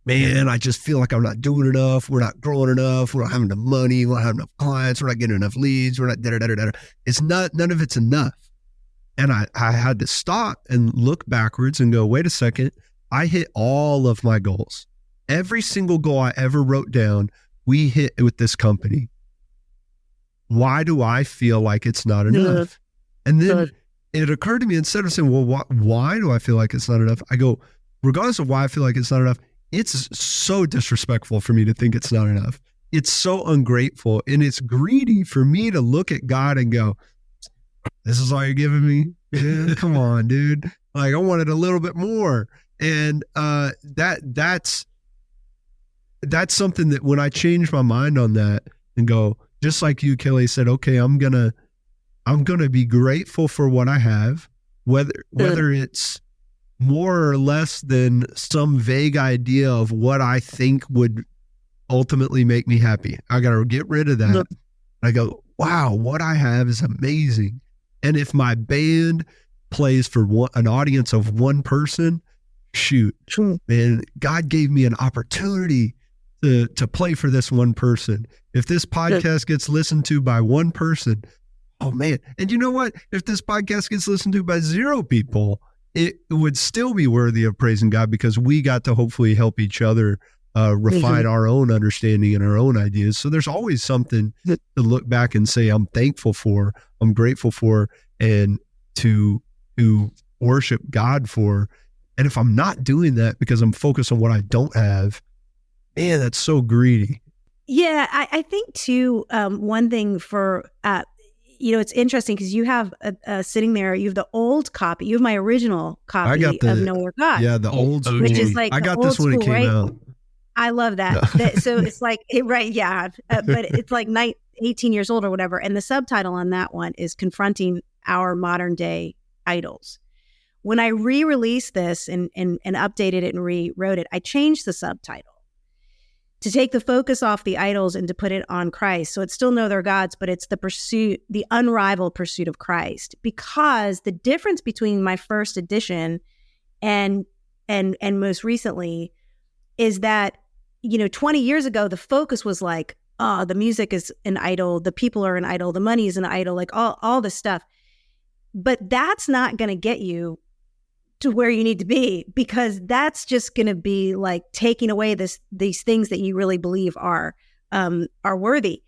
[SPEAKER 3] man, I just feel like I'm not doing enough. We're not growing enough. We're not having enough money. We're not having enough clients. We're not getting enough leads. We're not da-da-da-da-da. It's not, none of it's enough. And I had to stop and look backwards and go, wait a second. I hit all of my goals. Every single goal I ever wrote down, we hit with this company. Why do I feel like it's not enough? And then it occurred to me, instead of saying, well, why do I feel like it's not enough? I go, regardless of why I feel like it's not enough, it's so disrespectful for me to think it's not enough. It's so ungrateful, and it's greedy for me to look at God and go, this is all you're giving me? Yeah, come on, dude. Like, I wanted a little bit more. And that's something that when I change my mind on that and go, just like you, Kelly, said, okay, I'm gonna be grateful for what I have, whether it's more or less than some vague idea of what I think would ultimately make me happy. I got to get rid of that. I go, wow, what I have is amazing. And if my band plays for an audience of one person, shoot, man, God gave me an opportunity to play for this one person. If this podcast gets listened to by one person, oh man. And you know what? If this podcast gets listened to by 0 people, it would still be worthy of praising God, because we got to hopefully help each other refine our own understanding and our own ideas. So there's always something to look back and say, I'm thankful for, I'm grateful for, and to worship God for. And if I'm not doing that because I'm focused on what I don't have, man, that's so greedy.
[SPEAKER 4] Yeah, I think too, one thing for, it's interesting because you have sitting there, you have the old copy, you have my original copy of Know Where God.
[SPEAKER 3] Yeah, the old school.
[SPEAKER 4] Which is like
[SPEAKER 3] I got this when it came out.
[SPEAKER 4] I love that. So it's like, right, yeah. But it's like 18 years old or whatever. And the subtitle on that one is Confronting Our Modern Day Idols. When I re-released this and updated it and rewrote it, I changed the subtitle. to take the focus off the idols and to put it on Christ. So it's still know their gods, but it's the pursuit, the unrivaled pursuit of Christ. Because the difference between my first edition and most recently is that, 20 years ago, the focus was like, oh, the music is an idol, the people are an idol, the money is an idol, like all this stuff. But that's not going to get you to where you need to be, because that's just going to be like taking away these things that you really believe are worthy.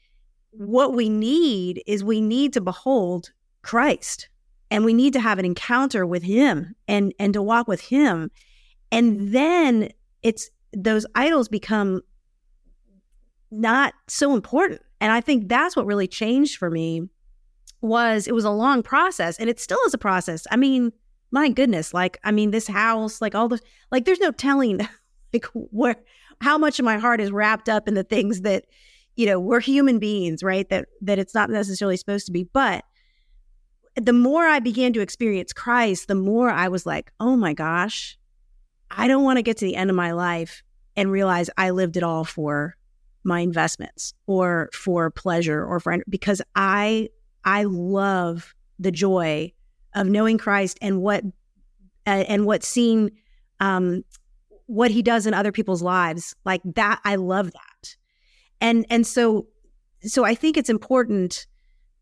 [SPEAKER 4] What we need to behold Christ, and we need to have an encounter with him and to walk with him. And then those idols become not so important. And I think that's what really changed for me. It was a long process, and it still is a process. I mean, my goodness, this house, there's no telling how much of my heart is wrapped up in the things that, we're human beings, right? That it's not necessarily supposed to be. But the more I began to experience Christ, the more I was like, oh my gosh, I don't want to get to the end of my life and realize I lived it all for my investments or for pleasure because I love the joy of knowing Christ and what seeing what he does in other people's lives, like that. I love that. And so I think it's important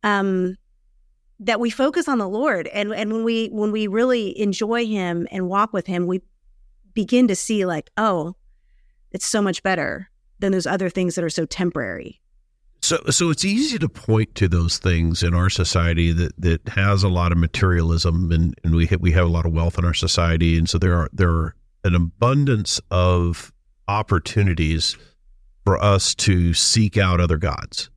[SPEAKER 4] that we focus on the Lord, and when we really enjoy him and walk with him, we begin to see like, oh, it's so much better than those other things that are so temporary.
[SPEAKER 2] So it's easy to point to those things in our society that has a lot of materialism, and we have a lot of wealth in our society, and so there are an abundance of opportunities for us to seek out other gods.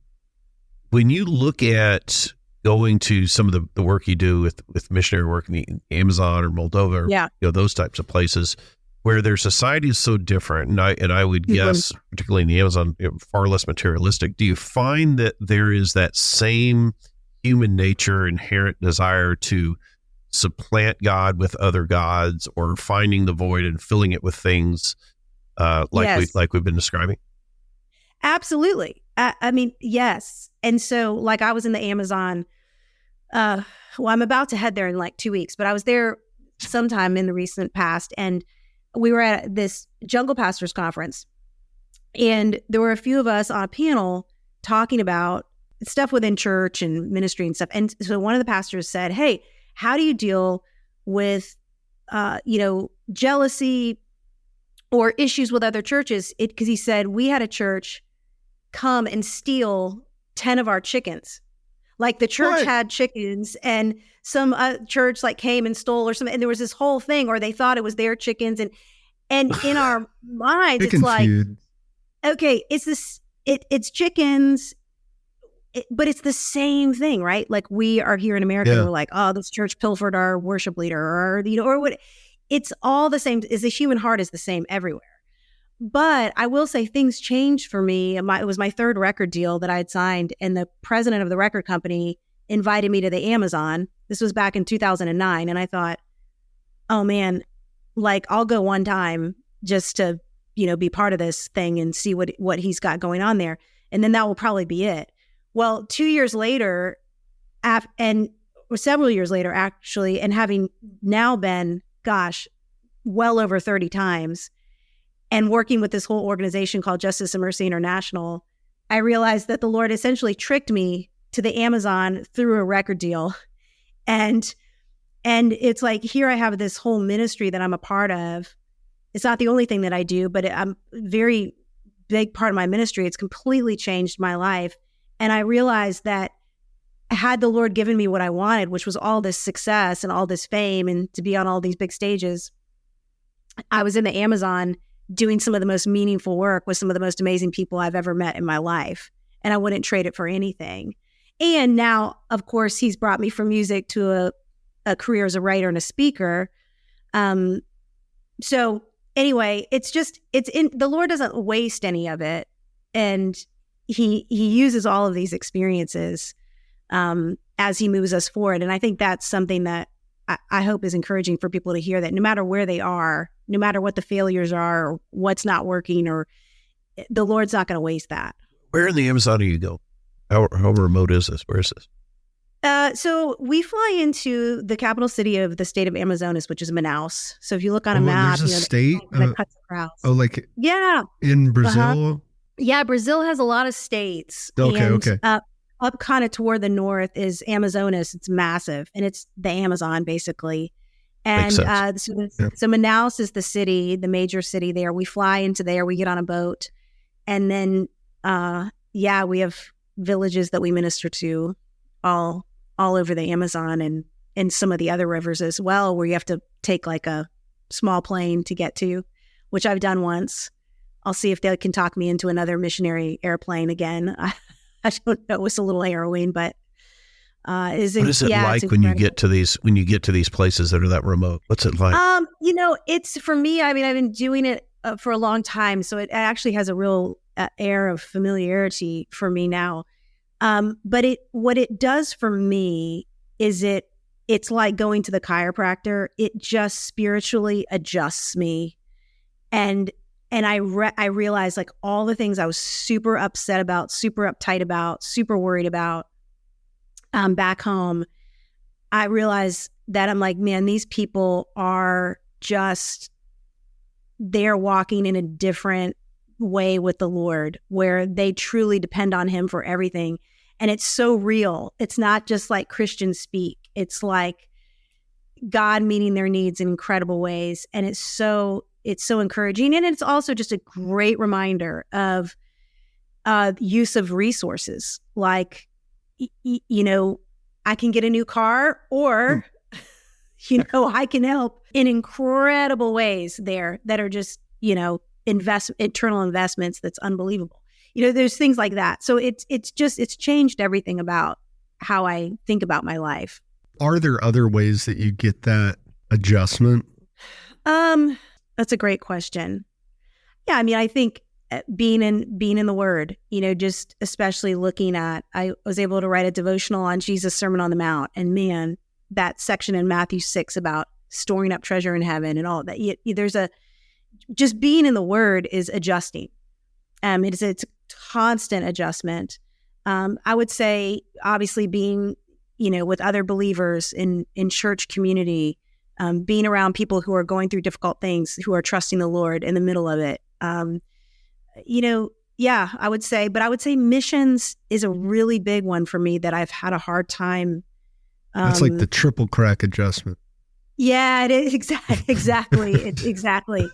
[SPEAKER 2] When you look at going to some of the work you do with missionary work in the Amazon or Moldova, or, those types of places where their society is so different, and I would guess, particularly in the Amazon, far less materialistic. Do you find that there is that same human nature, inherent desire to supplant God with other gods, or finding the void and filling it with things like we've been describing?
[SPEAKER 4] Absolutely. I mean, yes. And so, like, I was in the Amazon. I'm about to head there in like 2 weeks, but I was there sometime in the recent past, and we were at this Jungle Pastors Conference, and there were a few of us on a panel talking about stuff within church and ministry and stuff. And so one of the pastors said, hey, how do you deal with, jealousy or issues with other churches? Because he said, we had a church come and steal 10 of our chickens. Like the church had chickens, and some church like came and stole or something. And there was this whole thing, or they thought it was their chickens. And in our minds, it's like, okay, it's chickens, but it's the same thing, right? Like we are here in America, and we're like, oh, this church pilfered our worship leader, or what? It's all the same. The human heart is the same everywhere. But I will say things changed for me. It was my third record deal that I had signed, and the president of the record company invited me to the Amazon. This was back in 2009. And I thought, oh man, like I'll go one time just to, be part of this thing and see what he's got going on there. And then that will probably be it. Well, 2 years later, or several years later, actually, and having now been, well over 30 times, and working with this whole organization called Justice and Mercy International, I realized that the Lord essentially tricked me to the Amazon through a record deal. And it's like, here I have this whole ministry that I'm a part of. It's not the only thing that I do, but I'm a very big part of my ministry. It's completely changed my life. And I realized that had the Lord given me what I wanted, which was all this success and all this fame and to be on all these big stages, I was in the Amazon doing some of the most meaningful work with some of the most amazing people I've ever met in my life. And I wouldn't trade it for anything. And now, of course, he's brought me from music to a career as a writer and a speaker. So anyway, the Lord doesn't waste any of it. And he uses all of these experiences as he moves us forward. And I think that's something that I hope is encouraging for people to hear, that no matter where they are, no matter what the failures are or what's not working, or the Lord's not going to waste that.
[SPEAKER 2] Where in the Amazon do you go? How remote is this? Where is this?
[SPEAKER 4] So we fly into the capital city of the state of Amazonas, which is Manaus. So if you look on a map,
[SPEAKER 3] there's a state
[SPEAKER 4] that cuts across.
[SPEAKER 3] like
[SPEAKER 4] Yeah,
[SPEAKER 3] in Brazil.
[SPEAKER 4] yeah. Brazil has a lot of states.
[SPEAKER 3] Okay.
[SPEAKER 4] Up kind of toward the north is Amazonas. It's massive, and it's the Amazon basically. And so Manaus is the city, the major city there. We fly into there. We get on a boat, and then we have villages that we minister to all over the Amazon and some of the other rivers as well, where you have to take like a small plane to get to, which I've done once. I'll see if they can talk me into another missionary airplane again. I don't know. It's a little harrowing, but what is it like
[SPEAKER 2] when you get to these places that are that remote? What's it like?
[SPEAKER 4] It's for me. I mean, I've been doing it for a long time, so it actually has a real air of familiarity for me now. But what it does for me is it's like going to the chiropractor. It just spiritually adjusts me, and I realized like all the things I was super upset about, super uptight about, super worried about back home. I realized that I'm like, man, these people are they're walking in a different way with the Lord, where they truly depend on Him for everything. And it's so real. It's not just like Christian speak. It's like God meeting their needs in incredible ways. And it's so encouraging. And it's also just a great reminder of use of resources. Like, I can get a new car, or, I can help in incredible ways there that are just, internal investments that's unbelievable. There's things like that. So it's changed everything about how I think about my life.
[SPEAKER 3] Are there other ways that you get that adjustment?
[SPEAKER 4] That's a great question. Yeah, I mean, I think being in the Word, just especially looking at, I was able to write a devotional on Jesus' Sermon on the Mount, and man, that section in Matthew 6 about storing up treasure in heaven and all of that. Just being in the Word is adjusting. It's a constant adjustment. I would say, obviously, being, with other believers in church community, being around people who are going through difficult things, who are trusting the Lord in the middle of it. I would say missions is a really big one for me that I've had a hard time.
[SPEAKER 3] That's like the triple crack adjustment.
[SPEAKER 4] Yeah, it is exactly. Exactly.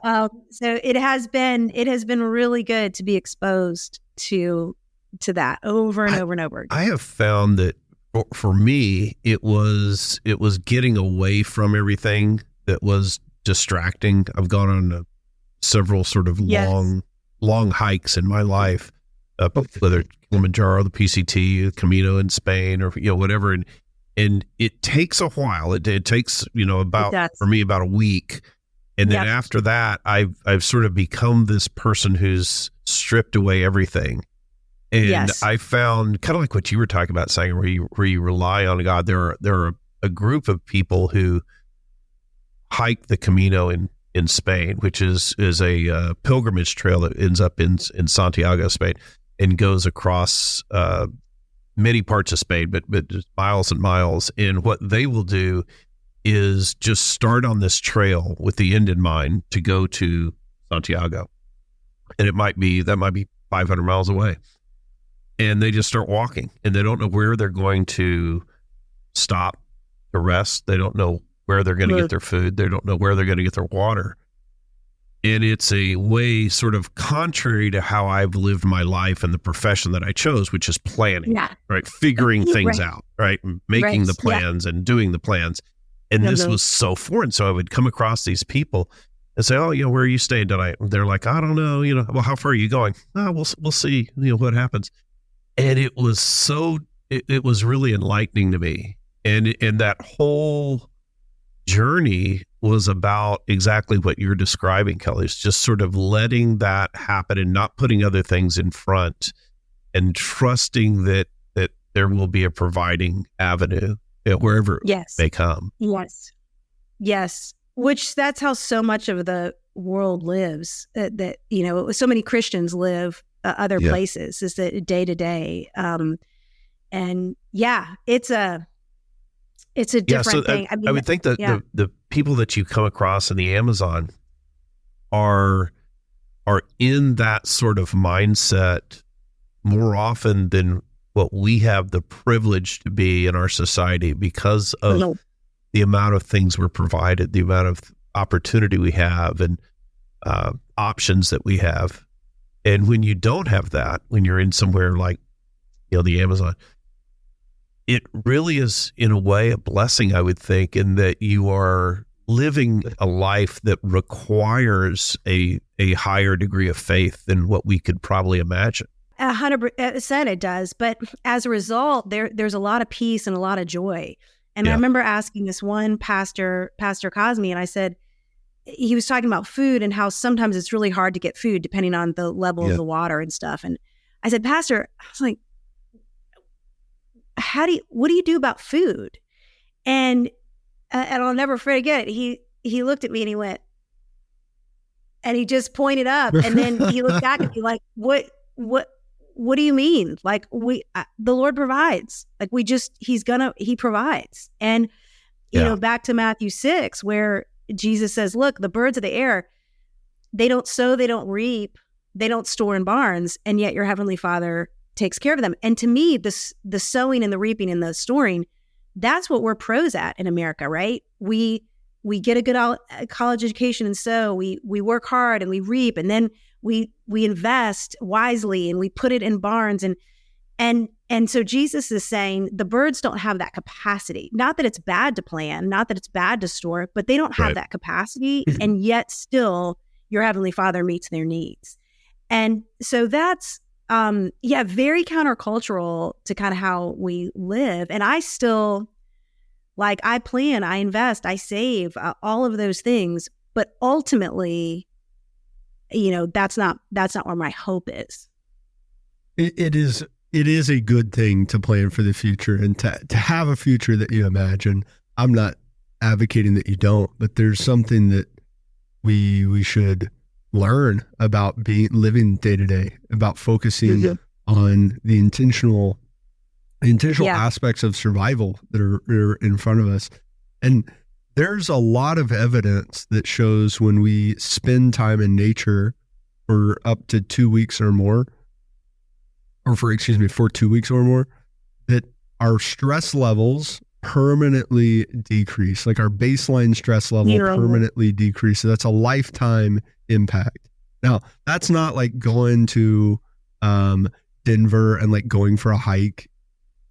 [SPEAKER 4] So it has been really good to be exposed to that over and over and over again.
[SPEAKER 2] I have found that for me, it was getting away from everything that was distracting. I've gone on several sort of long hikes in my life, whether it's Kilimanjaro, the PCT, Camino in Spain, or whatever, and it takes a while. It takes for me about a week, and then after that, I've sort of become this person who's stripped away everything. And I found, kind of like what you were talking about, Sanger, where you rely on God. There are a group of people who hike the Camino in Spain, which is a pilgrimage trail that ends up in Santiago, Spain, and goes across many parts of Spain, but just miles and miles. And what they will do is just start on this trail with the end in mind to go to Santiago, and that might be 500 miles away. And they just start walking, and they don't know where they're going to stop to rest. They don't know where they're going to get their food. They don't know where they're going to get their water. And it's a way sort of contrary to how I've lived my life and the profession that I chose, which is planning, right? Figuring things out, right? Making the plans and doing the plans. And this was so foreign. So I would come across these people and say, oh, where are you staying tonight? They're like, I don't know, well, how far are you going? Oh, we'll see, what happens. And it was it was really enlightening to me. And that whole journey was about exactly what you're describing, Kelly. It's just sort of letting that happen and not putting other things in front, and trusting that there will be a providing avenue wherever they come.
[SPEAKER 4] Yes. Which that's how so much of the world lives, that, you know, so many Christians live other places, is that day to day. And yeah, it's a different thing.
[SPEAKER 2] I would think that the people that you come across in the Amazon are in that sort of mindset more often than what we have the privilege to be in our society, because of the amount of things we're provided, the amount of opportunity we have, and options that we have. And when you don't have that, when you're in somewhere like, you know, the Amazon, it really is, in a way, a blessing, I would think, in that you are living a life that requires a higher degree of faith than what we could probably imagine.
[SPEAKER 4] 100% it does. But as a result, there's a lot of peace and a lot of joy. And I remember asking this one pastor, Pastor Cosme, and I said, he was talking about food and how sometimes it's really hard to get food depending on the level of the water and stuff. And I said, Pastor, I was like, what do you do about food? And I'll never forget it. He looked at me and he went, and he just pointed up, and then he looked back at me like, what do you mean? Like, the Lord provides. Like, he provides. And, you know, back to Matthew 6, where Jesus says, look, the birds of the air, they don't sow, they don't reap, they don't store in barns, and yet your heavenly Father takes care of them. And to me, the sowing and the reaping and the storing, that's what we're pros at in America, right? We get a good college education, and so we work hard and we reap, and then we invest wisely and we put it in barns, and so Jesus is saying the birds don't have that capacity. Not that it's bad to plan, not that it's bad to store, but they don't have that capacity, and yet still your heavenly Father meets their needs. And so that's very countercultural to kind of how we live. And I still, like, I plan, I invest, I save, all of those things, but ultimately, you know, that's not where my hope is.
[SPEAKER 3] It is a good thing to plan for the future and to have a future that you imagine. I'm not advocating that you don't, but there's something that we should learn about living day to day, about focusing on the intentional aspects of survival that are in front of us. And there's a lot of evidence that shows when we spend time in nature for up to 2 weeks or more, for 2 weeks or more, that our stress levels permanently decrease. Like, our baseline stress level permanently decreases. So that's a lifetime impact. Now, that's not like going to Denver and like going for a hike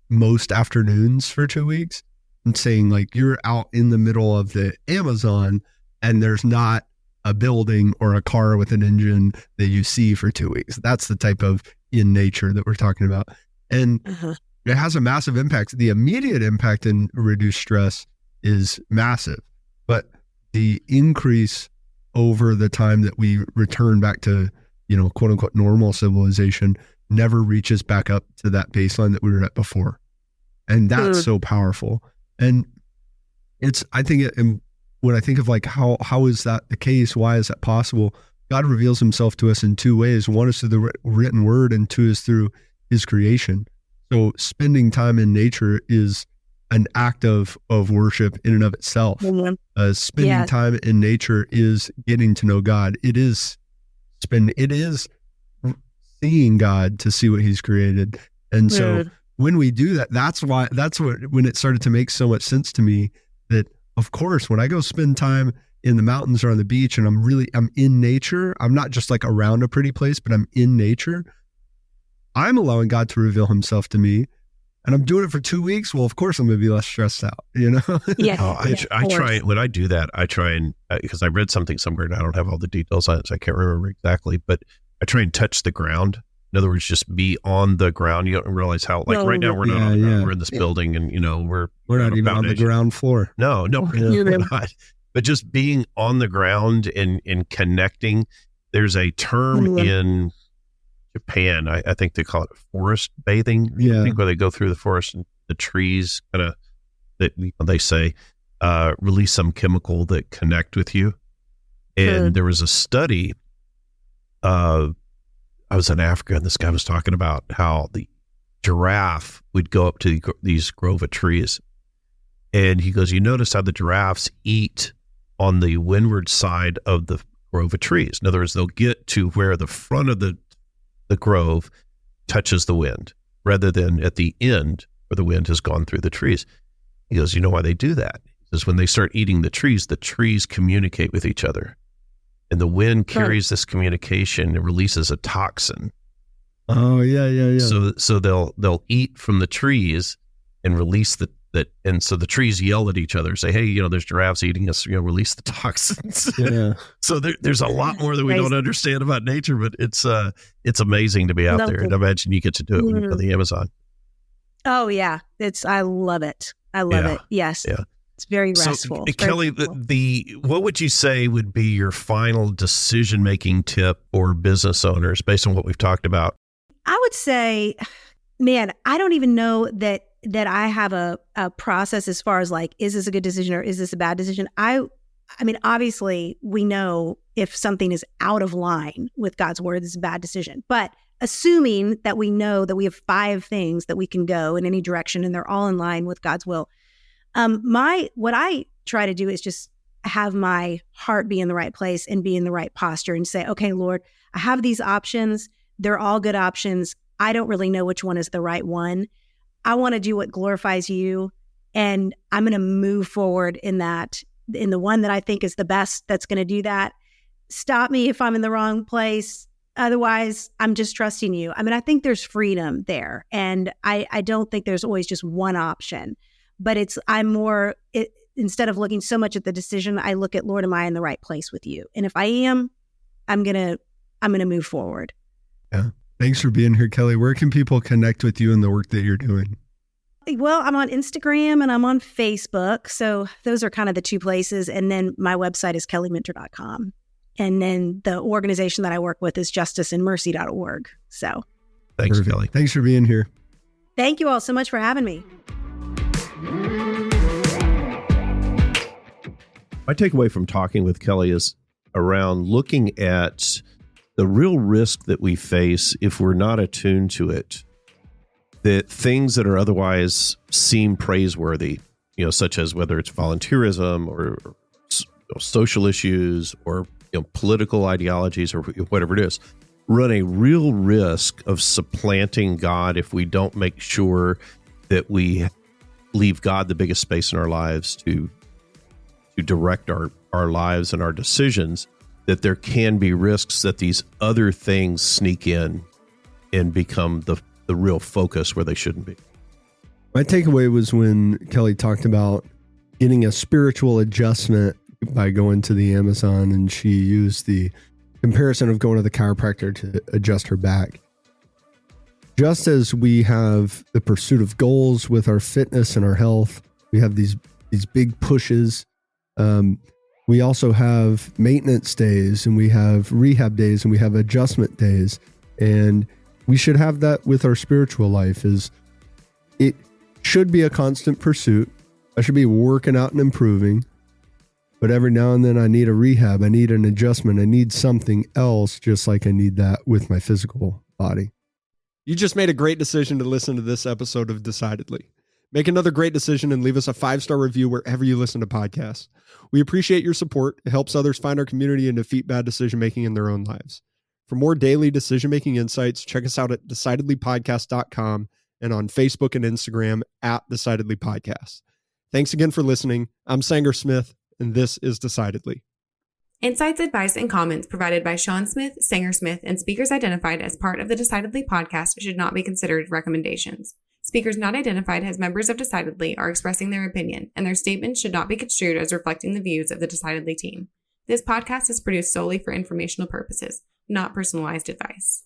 [SPEAKER 3] most afternoons for 2 weeks. I'm saying, like, you're out in the middle of the Amazon and there's not a building or a car with an engine that you see for 2 weeks. That's the type of in nature that we're talking about. And it has a massive impact. The immediate impact in reduced stress is massive, but the increase over the time that we return back to, you know, quote unquote when civilization never reaches back up to that baseline that we were at before. And that's so powerful. And when I think of like, how is that the case? Why is that possible? God reveals himself to us in two ways. One is through the written word, and two is through his creation. So spending time in nature is an act of worship in and of itself. Spending time in nature is getting to know God. It is seeing God to see what he's created. And so when we do that, when it started to make so much sense to me that, of course, when I go spend time in the mountains or on the beach and I'm in nature, I'm not just like around a pretty place, but I'm in nature, I'm allowing God to reveal himself to me, and I'm doing it for 2 weeks. Well, of course I'm going to be less stressed out, you know?
[SPEAKER 2] I try, when I do that, I try and, because I read something somewhere and I don't have all the details on it, so I can't remember exactly, but I try and touch the ground. In other words, just be on the ground. You don't realize how, like right now, we're not on the ground. We're in this building, and, you know, we're
[SPEAKER 3] not even on the ground floor.
[SPEAKER 2] No, we're not. But just being on the ground and connecting. There's a term in Japan, I think they call it forest bathing. I think where they go through the forest and the trees kind of, that they say, release some chemical that connect with you. And there was a study, I was in Africa, and this guy was talking about how the giraffe would go up to these grove of trees. And he goes, you notice how the giraffes eat on the windward side of the grove of trees. In other words, they'll get to where the front of the grove touches the wind rather than at the end where the wind has gone through the trees. He goes, you know why they do that? Because when they start eating the trees communicate with each other. And the wind carries this communication and releases a toxin.
[SPEAKER 3] Oh, yeah.
[SPEAKER 2] So they'll eat from the trees and release that. And so the trees yell at each other, say, hey, there's giraffes eating us, release the toxins.
[SPEAKER 3] Yeah.
[SPEAKER 2] So there's a lot more that we don't understand about nature, but it's amazing to be out there. And I imagine you get to do it when you go to the Amazon.
[SPEAKER 4] Oh yeah. I love it. I love it. Yes.
[SPEAKER 2] Yeah.
[SPEAKER 4] It's very restful.
[SPEAKER 2] So, Kelly, what would you say would be your final decision-making tip for business owners based on what we've talked about?
[SPEAKER 4] I would say, man, I don't even know that I have a process as far as like, is this a good decision or is this a bad decision? I mean, obviously we know if something is out of line with God's word, it's a bad decision. But assuming that we know that we have 5 things that we can go in any direction and they're all in line with God's will. What I try to do is just have my heart be in the right place and be in the right posture and say, okay, Lord, I have these options. They're all good options. I don't really know which one is the right one. I want to do what glorifies you, and I'm going to move forward in the one that I think is the best that's going to do that. Stop me if I'm in the wrong place. Otherwise, I'm just trusting you. I mean, I think there's freedom there, and I don't think there's always just one option. But instead of looking so much at the decision, I look at, Lord, am I in the right place with you? And if I am, I'm gonna move forward.
[SPEAKER 3] Yeah. Thanks for being here, Kelly. Where can people connect with you and the work that you're doing?
[SPEAKER 4] Well, I'm on Instagram and I'm on Facebook. So those are kind of the 2 places. And then my website is kellyminter.com. And then the organization that I work with is justiceandmercy.org. So
[SPEAKER 2] thanks, Kelly.
[SPEAKER 3] Thanks for being here.
[SPEAKER 4] Thank you all so much for having me.
[SPEAKER 2] My takeaway from talking with Kelly is around looking at the real risk that we face if we're not attuned to it, that things that are otherwise seem praiseworthy, such as whether it's volunteerism or social issues or political ideologies or whatever it is, run a real risk of supplanting God if we don't make sure that we leave God the biggest space in our lives to direct our lives and our decisions. That there can be risks that these other things sneak in and become the real focus where they shouldn't be.
[SPEAKER 3] My takeaway was when Kelly talked about getting a spiritual adjustment by going to the Amazon, and she used the comparison of going to the chiropractor to adjust her back. Just as we have the pursuit of goals with our fitness and our health, we have these big pushes. We also have maintenance days, and we have rehab days, and we have adjustment days. And we should have that with our spiritual life. It should be a constant pursuit. I should be working out and improving. But every now and then I need a rehab. I need an adjustment. I need something else, just like I need that with my physical body.
[SPEAKER 5] You just made a great decision to listen to this episode of Decidedly. Make another great decision and leave us a 5-star review wherever you listen to podcasts. We appreciate your support. It helps others find our community and defeat bad decision-making in their own lives. For more daily decision-making insights, check us out at decidedlypodcast.com and on Facebook and Instagram at decidedlypodcast. Thanks again for listening. I'm Sanger Smith, and this is Decidedly.
[SPEAKER 1] Insights, advice, and comments provided by Shawn Smith, Sanger Smith, and speakers identified as part of the Decidedly podcast should not be considered recommendations. Speakers not identified as members of Decidedly are expressing their opinion, and their statements should not be construed as reflecting the views of the Decidedly team. This podcast is produced solely for informational purposes, not personalized advice.